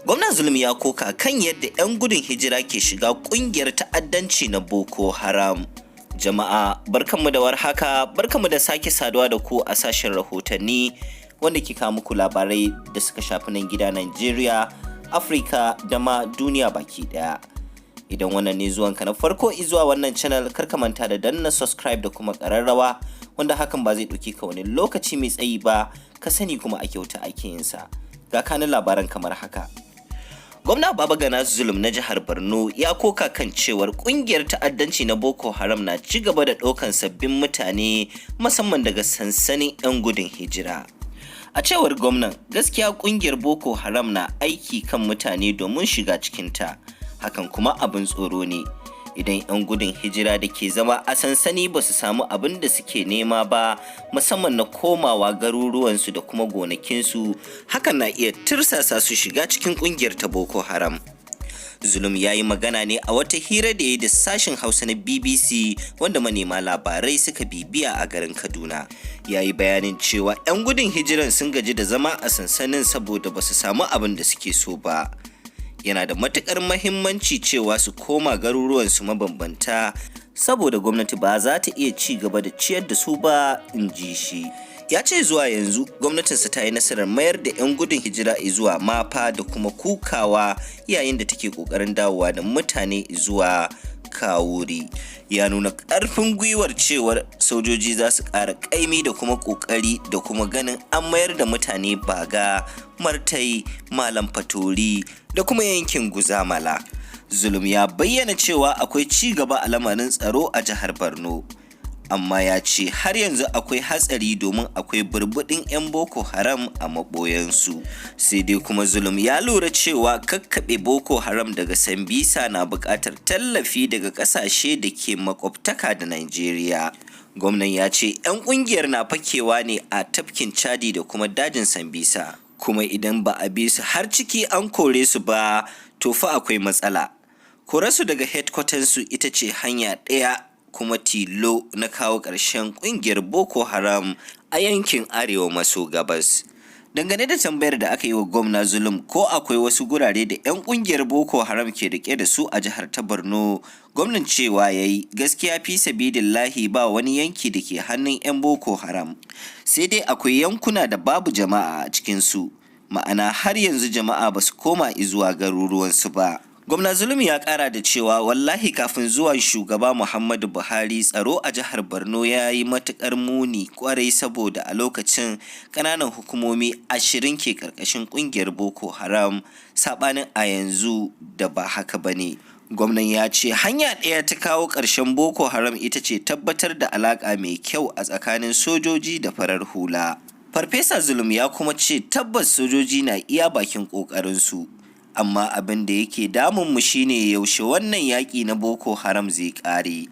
Gwamna Zulum ya koka kan yadda 'yan gudun hijira ke shiga ƙungiyar ta'addanci na Boko Haram. Jama'a barkanmu da warhaka, barkanmu da sake saduwa da ku a sashen rahotanni wanda ke kawo muku labarai da suka shafi nan gida Najeriya, Afirka da ma duniya baki daya. Idan wannan ne zuwanka na farko zuwa wannan channel, kar ka manta da danna subscribe da kuma ƙararrawa, wanda hakan ba zai ɗauki ka wani lokaci mai tsayi ba, ka sani kuma a kyauta ake yin sa. Ga kanin labaran kamar haka. Gwamna Babagana Zulum na jihar Borno ya koka kan cewar kungiyar ta'addanci na Boko Haram na ci gaba da ɗaukan sabbin mutane musamman daga sansanin 'yan gudun hijira. A cewar gwamnan, gaskiya kungiyar Boko Haram na aiki kan mutane domin shiga cikinta, hakan kuma abin tsoro ne. Idan 'yan gudun hijira da ke zama a sansani ba su samu abin da suke nema ba, musamman na komawa garuruwansu da kuma gonakinsu, hakan na iya tirsasa su shiga cikin kungiyar ta Boko Haram. Zulum ya yi magana ne a wata hira da ya yi da sashen Hausa na BBC wanda manema labarai suka bibiya a garin Kaduna. Ya yi bayanin cewa 'yan gudun hijiran sun gaji da zama a sansanin saboda ba su samu abin da suke so ba. Yana da matuƙar mahimmanci cewa su koma garuruwansu mabambanta saboda gwamnati ba za ta iya ci gaba da ciyar da su ba, in ji shi. Ya ce zuwa yanzu gwamnatinsa ta yi nasarar mayar da 'yan gudun hijira zuwa Mafa da kuma Kukawa yayin da take ƙoƙarin dawowa da mutane zuwa Kawuri. Ya nuna ƙarfin gwiwar cewar sojoji za su ƙara ƙaimi da kuma ƙoƙari da kuma ganin an mayar da mutane Baga, Martai, Malam Fatori da kuma yankin Guzamala. Zulum ya bayyana cewa akwai ci gaba a lamarin tsaro a jihar Borno, amma ya ce har yanzu akwai hatsari domin akwai burbuɗin 'yan Boko Haram a maɓoyansu. Sai dai kuma Zulum ya lura cewa kakkaɓe Boko Haram daga Sambisa na buƙatar tallafi daga ƙasashe da ke makwabtaka da Najeriya. Gwamnan ya ce 'yan ƙungiyar na fakewa ne a tafkin Chadi da kuma dajin Sambisa, kuma idan ba a bi su har ciki an kore su ba, to fa akwai matsala. Korarsu daga headquarters ita ce hanya ɗaya kuma tilo na kawo ƙarshen ƙungiyar Boko Haram a yankin arewa maso gabas. Dangane da tambayar da aka yi wa gwamna Zulum ko akwai wasu gurare da 'yan ƙungiyar Boko Haram ke rike da su a jihar ta Borno, gwamnan cewa ya yi gaskiya fi sabidillahi ba wani yanki da ke hannun 'yan Boko Haram. Sai dai akwai yankuna da babu jama'a a cikinsu, ma'ana har yanzu jama'a ba su koma izuwa garuruwansu ba. Gwamna Zulum ya kara da cewa wallahi kafin zuwan shugaba Muhammadu Buhari tsaro a jihar Borno ya yi matukar muni kwarai, saboda a lokacin ƙananan hukumomi 20 ke karkashin ƙungiyar Boko Haram, saɓanin a yanzu da ba haka bane. Gwamnan ya ce hanya ɗaya ta kawo ƙarshen Boko Haram ita ce tabbatar da alaƙa mai kyau a tsakanin sojoji da farar hula. Farfesa Zulum ya kuma ce tabbas sojoji na iya bakin ƙoƙarinsu, amma abin da yake damunmu shine yaushe wannan yaƙi na Boko Haram zai ƙare.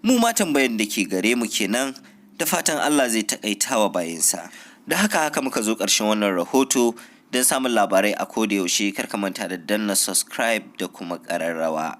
Mu ma tambayar da ke gare mu kenan, da fatan Allah zai taƙaitawa bayansa. Da haka muka zo ƙarshen wannan rahoto. Don samun labarai a koda yaushe, kar ka manta da danna subscribe da kuma ƙararrawa.